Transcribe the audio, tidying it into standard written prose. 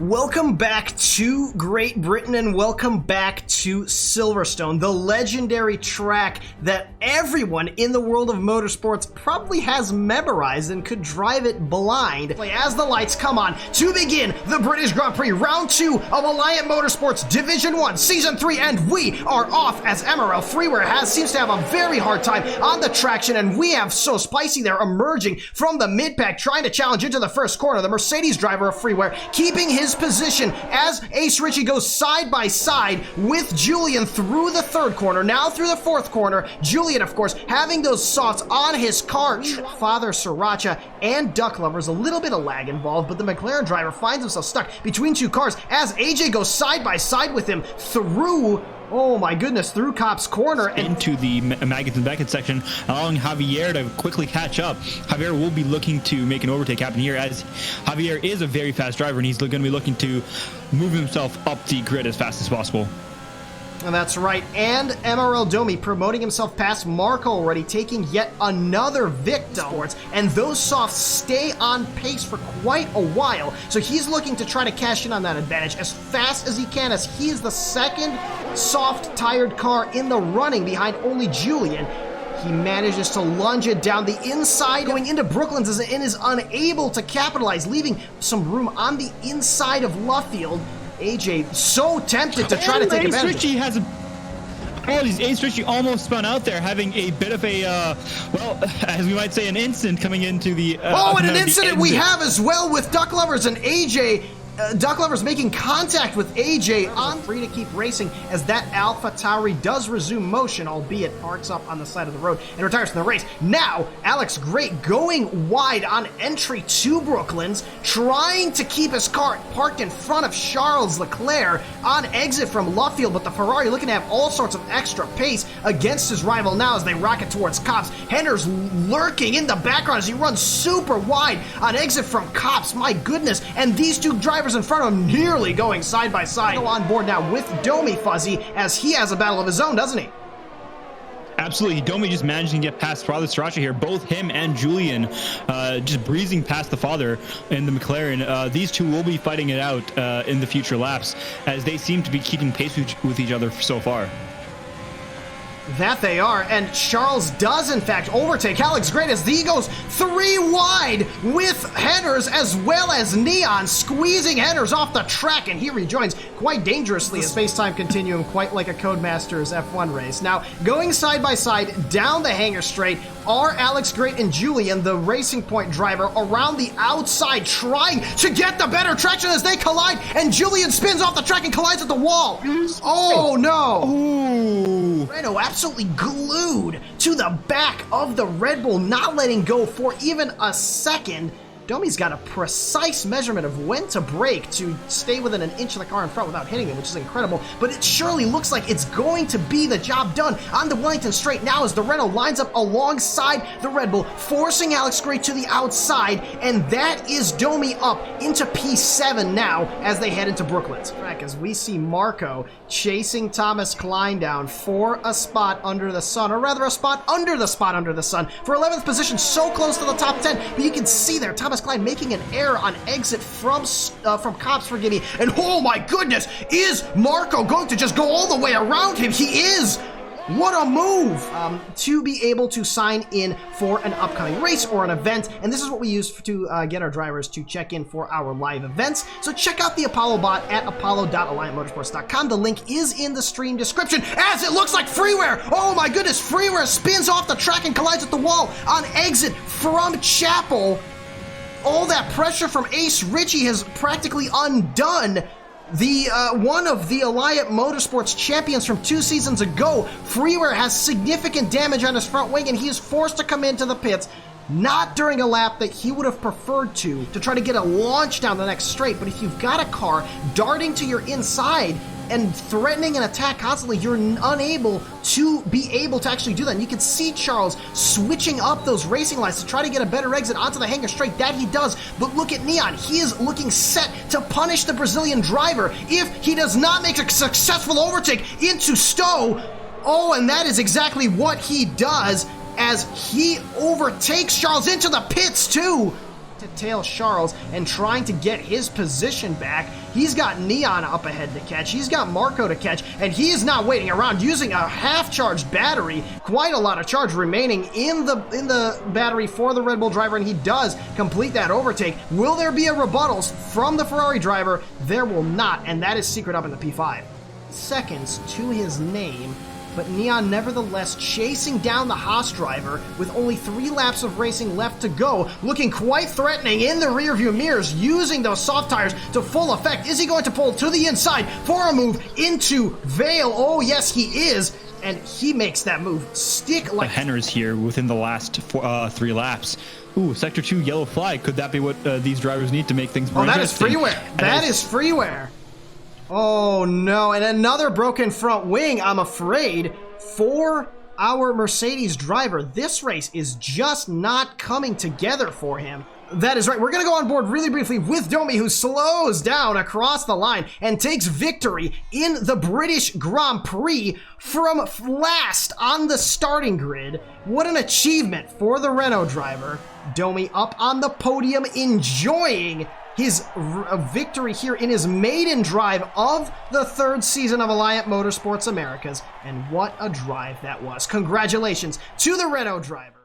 Welcome back to Great Britain and welcome back to Silverstone, the legendary track that everyone in the world of motorsports probably has memorized and could drive it blind. As the lights come on to begin the British Grand Prix Round 2 of Alliant Motorsports Division 1 Season 3, and we are off as MRL Freeware seems to have a very hard time on the traction, and we have So Spicy there emerging from the mid-pack, trying to challenge into the first corner. The Mercedes driver of Freeware keeping his position as Ace Ritchie goes side by side with Julian through the third corner, now through the fourth corner. Julian, of course, having those softs on his car. Father Sriracha and Duck Lovers, a little bit of lag involved, but the McLaren driver finds himself stuck between two cars as AJ goes side by side with him through, oh my goodness, through Cop's corner and into the Maggots and Beckett section, allowing Javier to quickly catch up. Javier will be looking to make an overtake happen here, as Javier is a very fast driver and he's going to be looking to move himself up the grid as fast as possible. And that's right, and MRL Domi promoting himself past Marco already, taking yet another victim. And those softs stay on pace for quite a while, so he's looking to try to cash in on that advantage as fast as he can, as he is the second soft-tired car in the running behind only Julian. He manages to lunge it down the inside, going into Brooklands, and is unable to capitalize, leaving some room on the inside of Luffield. AJ so tempted to try to take advantage. Ritchie has Ace Ritchie almost spun out there, having a bit of a, well, as we might say, an incident coming into the... and an incident we have as well with Duck Lovers and AJ. Duck Lovers making contact with AJ on free to keep racing as that Alpha Tauri does resume motion, albeit parks up on the side of the road and retires from the race. Now, Alex Great going wide on entry to Brooklands, trying to keep his car parked in front of Charles Leclerc on exit from Luffield, but the Ferrari looking to have all sorts of extra pace against his rival now as they rocket towards Copse. Hender's lurking in the background as he runs super wide on exit from Copse. My goodness, and these two drivers in front of him nearly going side by side. Go on board now with Domi, Fuzzy, as he has a battle of his own, doesn't he? Absolutely. Domi just managing to get past Father Sriracha here. Both him and Julian just breezing past the father in the McLaren. These two will be fighting it out in the future laps, as they seem to be keeping pace with each other so far. That they are, and Charles does in fact overtake Alex Great as he goes three wide with Henners as well as Neon, squeezing Henners off the track, and he rejoins quite dangerously as space-time continuum, quite like a Codemasters F1 race. Now, going side by side down the hangar straight are Alex Great and Julian, the Racing Point driver, around the outside trying to get the better traction as they collide, and Julian spins off the track and collides with the wall. Oh no! Ooh. Renault absolutely glued to the back of the Red Bull, not letting go for even a second. Domi's got a precise measurement of when to brake to stay within an inch of the car in front without hitting it, which is incredible, but it surely looks like it's going to be the job done on the Wellington straight now as the Renault lines up alongside the Red Bull, forcing Alex Great to the outside, and that is Domi up into P7 now as they head into Brooklands. As we see Marco chasing Thomas Klein down for a spot under the sun, or rather a spot under the sun, for 11th position, so close to the top 10, but you can see there Thomas Klein making an error on exit from Copse, forgive me, and oh my goodness, is Marco going to just go all the way around him? He is! What a move to be able to sign in for an upcoming race or an event, and this is what we use to get our drivers to check in for our live events. So check out the Apollo bot at apollo.alliantmotorsports.com. The link is in the stream description, as it looks like Freeware, oh my goodness, Freeware spins off the track and collides with the wall on exit from Chapel. All that pressure from Ace Ritchie has practically undone the one of the Alliant Motorsports champions from 2 seasons ago. Freeware has significant damage on his front wing, and he is forced to come into the pits, not during a lap that he would have preferred to try to get a launch down the next straight. But if you've got a car darting to your inside and threatening an attack constantly, you're unable to be able to actually do that. And you can see Charles switching up those racing lines to try to get a better exit onto the hangar straight. That he does, but look at Neon. He is looking set to punish the Brazilian driver if he does not make a successful overtake into Stowe. Oh, and that is exactly what he does as he overtakes Charles into the pits too. to tail Charles and trying to get his position back. He's got Neon up ahead to catch. He's got Marco to catch, and he is not waiting around, using a half-charged battery. Quite a lot of charge remaining in the battery for the Red Bull driver, and he does complete that overtake. Will there be a rebuttals from the Ferrari driver? There will not, and that is secret up in the P5. Seconds to his name, but Neon nevertheless chasing down the Haas driver with only 3 laps of racing left to go, looking quite threatening in the rearview mirrors, using those soft tires to full effect. Is he going to pull to the inside for a move into Vale? Oh yes, he is, and he makes that move stick like Henners here within the last 3 laps. Ooh, Sector 2 yellow flag. Could that be what these drivers need to make things more interesting? Freeware. That is Freeware. Oh no, and another broken front wing, I'm afraid, for our Mercedes driver. This race is just not coming together for him. That is right. We're going to go on board really briefly with Domi, who slows down across the line and takes victory in the British Grand Prix from last on the starting grid. What an achievement for the Renault driver. Domi up on the podium, enjoying his victory here in his maiden drive of the 3rd season of Alliant Motorsports Americas. And what a drive that was. Congratulations to the Renault driver.